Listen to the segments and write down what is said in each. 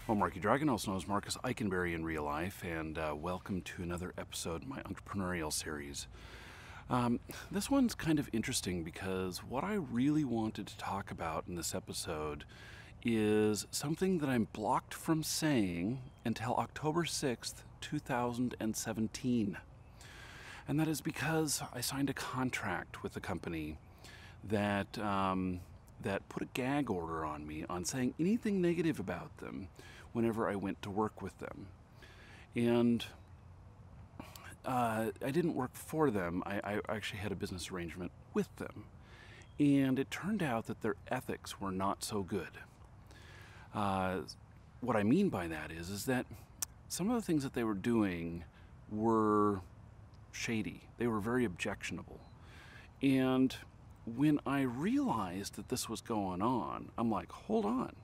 Well, Marky Dragon, also known as Marcus Eikenberry in real life, and welcome to another episode of my entrepreneurial series. This one's kind of interesting because what I really wanted to talk about in this episode is something that I'm blocked from saying until October 6th, 2017. And that is because I signed a contract with a company that put a gag order on me on saying anything negative about them whenever I went to work with them. And I didn't work for them. I actually had a business arrangement with them. And it turned out that their ethics were not so good. What I mean by that is that some of the things that they were doing were shady. They were very objectionable. And when I realized that this was going on, I'm like, hold on,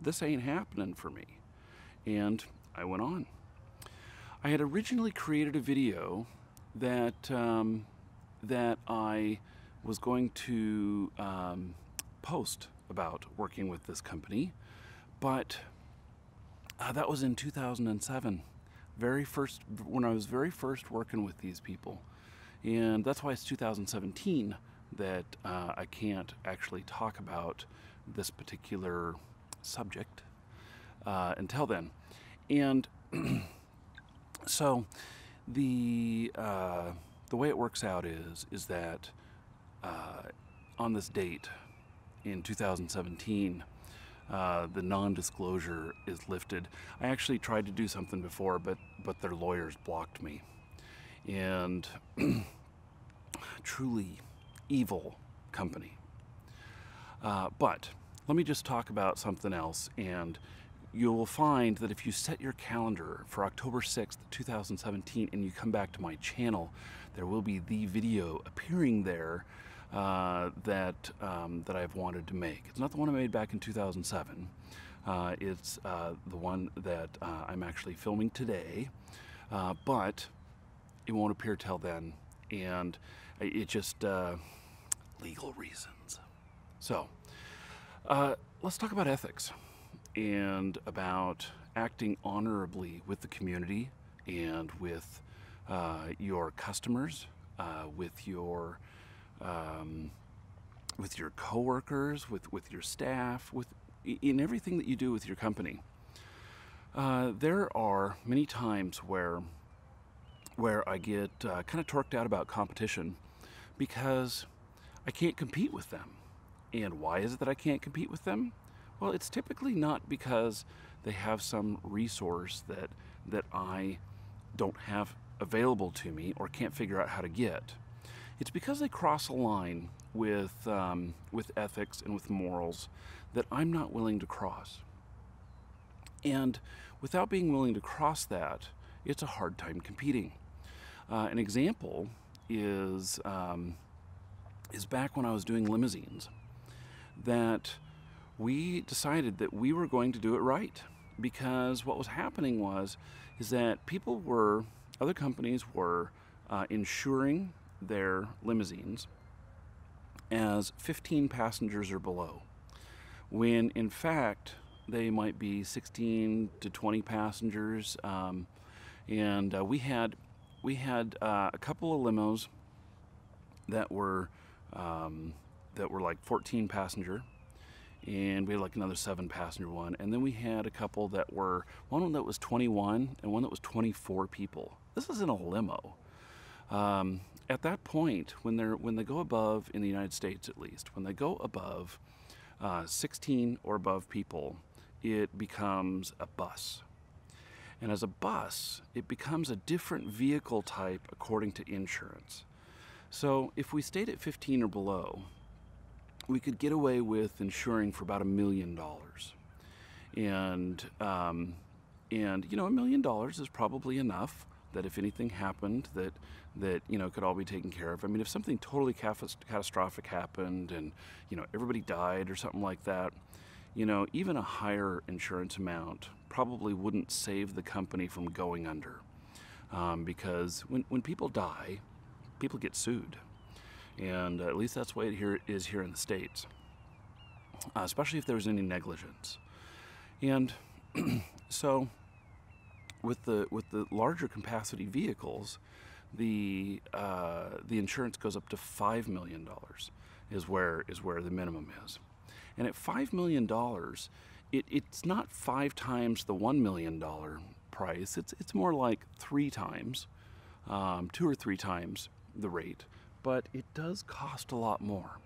this ain't happening for me. And I went on. I had originally created a video that I was going to post about working with this company, but that was in 2007, when I was very first working with these people. And that's why it's 2017 that I can't actually talk about this particular subject until then. And so the way it works out is that on this date in 2017, the non-disclosure is lifted. I actually tried to do something before, but their lawyers blocked me. And truly evil company. But let me just talk about something else, and you will find that if you set your calendar for October 6th, 2017, and you come back to my channel, there will be the video appearing there that I've wanted to make. It's not the one I made back in 2007. It's the one that I'm actually filming today, but it won't appear till then, and it just legal reasons. So let's talk about ethics and about acting honorably with the community and with your customers, with your coworkers, with your staff, in everything that you do with your company. There are many times where I get kind of torqued out about competition because I can't compete with them. And why is it that I can't compete with them? Well, it's typically not because they have some resource that I don't have available to me or can't figure out how to get. It's because they cross a line with ethics and with morals that I'm not willing to cross. And without being willing to cross that, it's a hard time competing. An example is back when I was doing limousines, that we decided that we were going to do it right, because what was happening is that other companies were insuring their limousines as 15 passengers or below, when in fact they might be 16 to 20 passengers. And we had a couple of limos that were like 14 passenger, and we had like another 7 passenger one, and then we had a couple that were, one that was 21 and one that was 24 people. This is in a limo. At that point, when they go above, in the United States at least, when they go above 16 or above people, it becomes a bus. And as a bus, it becomes a different vehicle type according to insurance. So if we stayed at 15 or below, we could get away with insuring for about $1 million. And you know, $1 million is probably enough that if anything happened, that you know, could all be taken care of. I mean, if something totally catastrophic happened and, you know, everybody died or something like that, you know, even a higher insurance amount probably wouldn't save the company from going under. Because when people die, people get sued. And at least that's the way it is here in the States, especially if there's any negligence. And So with the larger capacity vehicles, the insurance goes up to $5 million is where the minimum is. And at $5 million, it's not 5 times the $1 million price. It's more like 3 times, 2 or 3 times the rate, but it does cost a lot more.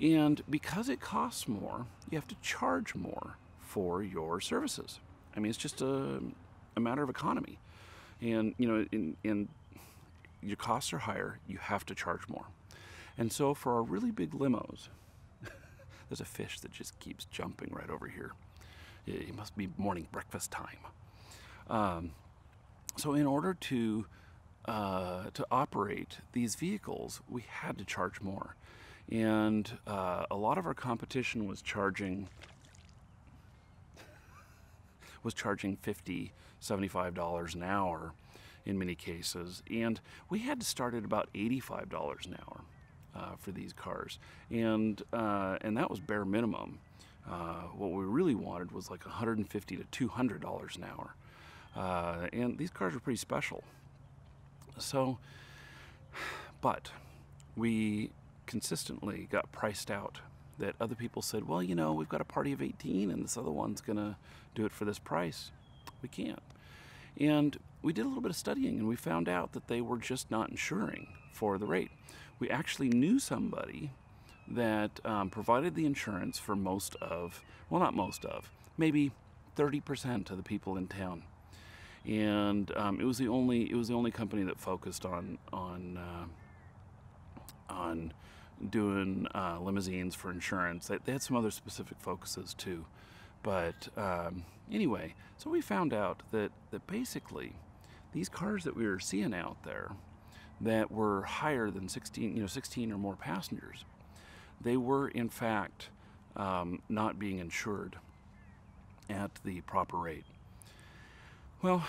And because it costs more, you have to charge more for your services. I mean, it's just a matter of economy. And, you know, in your costs are higher, you have to charge more. And so for our really big limos, there's a fish that just keeps jumping right over here. It must be morning breakfast time. So in order to operate these vehicles, we had to charge more. And a lot of our competition was charging $50, $75 an hour in many cases, and we had to start at about $85 an hour for these cars, and that was bare minimum. What we really wanted was like $150 to $200 an hour, and these cars were pretty special. So, but we consistently got priced out. That other people said, well, you know, we've got a party of 18 and this other one's gonna do it for this price. We can't. And we did a little bit of studying and we found out that they were just not insuring for the rate. We actually knew somebody that provided the insurance for most of, well, not most of, maybe 30% of the people in town. And it was the only company that focused on doing limousines for insurance. They had some other specific focuses too, but anyway, so we found out that basically these cars that we were seeing out there that were higher than 16 or more passengers, they were in fact not being insured at the proper rate. Well,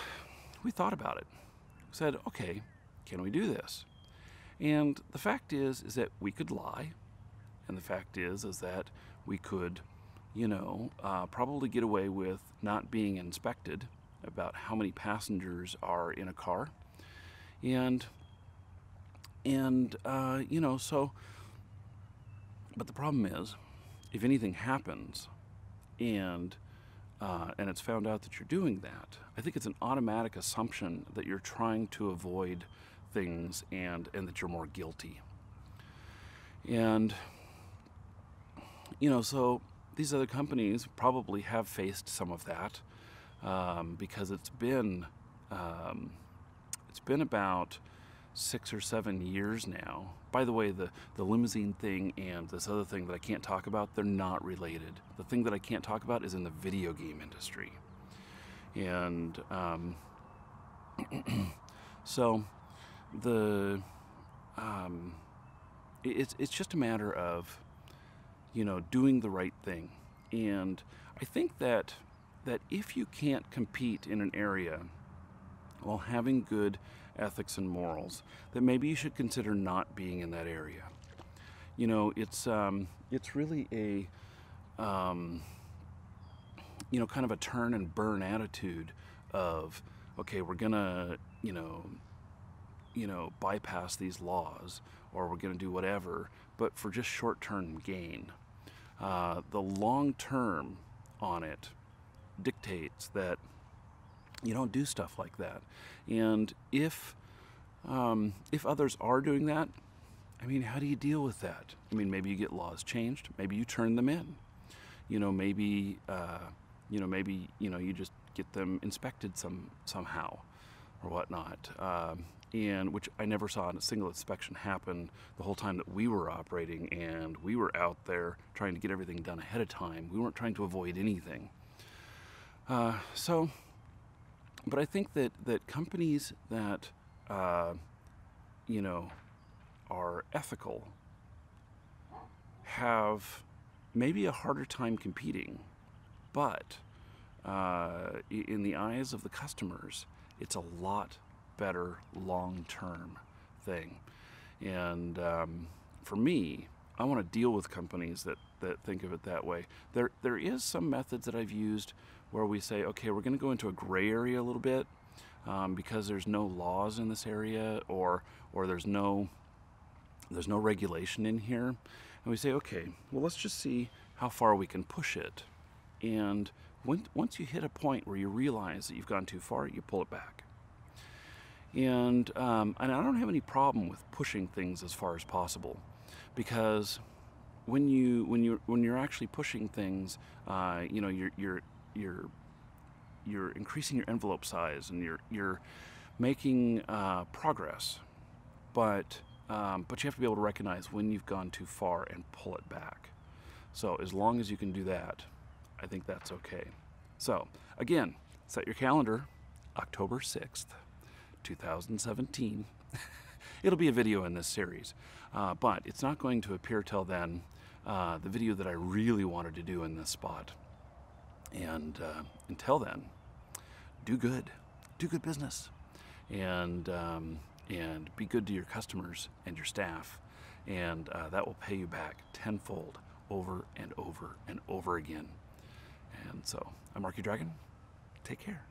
we thought about it. We said, okay, can we do this? And the fact is that we could lie, and the fact is that we could, probably get away with not being inspected about how many passengers are in a car, and so. But the problem is, if anything happens, and it's found out that you're doing that, I think it's an automatic assumption that you're trying to avoid things and that you're more guilty. And so these other companies probably have faced some of that because it's been about 6 or 7 years now. By the way, the limousine thing and this other thing that I can't talk about, they're not related. The thing that I can't talk about is in the video game industry. And so it's just a matter of doing the right thing. And I think that if you can't compete in an area while having good ethics and morals, that maybe you should consider not being in that area. It's really a kind of a turn and burn attitude of, okay, we're gonna bypass these laws, or we're gonna do whatever, but for just short-term gain. The long term on it dictates that you don't do stuff like that. And if others are doing that, I mean, how do you deal with that? I mean, maybe you get laws changed. Maybe you turn them in. Maybe you just get them inspected somehow or whatnot. And which I never saw a single inspection happen the whole time that we were operating, and we were out there trying to get everything done ahead of time. We weren't trying to avoid anything. But I think that companies that are ethical have maybe a harder time competing, but in the eyes of the customers, it's a lot better long-term thing. And for me, I want to deal with companies that think of it that way. There is some methods that I've used where we say, okay, we're going to go into a gray area a little bit because there's no laws in this area, or there's no regulation in here, and we say, okay, well, let's just see how far we can push it. And once you hit a point where you realize that you've gone too far, you pull it back. And I don't have any problem with pushing things as far as possible, because when you're actually pushing things, you know, you're increasing your envelope size, and you're making progress. But you have to be able to recognize when you've gone too far and pull it back. So as long as you can do that, I think that's okay. So again, set your calendar, October 6th, 2017. It'll be a video in this series, but it's not going to appear till then, the video that I really wanted to do in this spot. And until then, do good business, and be good to your customers and your staff, and that will pay you back tenfold over and over and over again. And so, I'm Marky Dragon. Take care.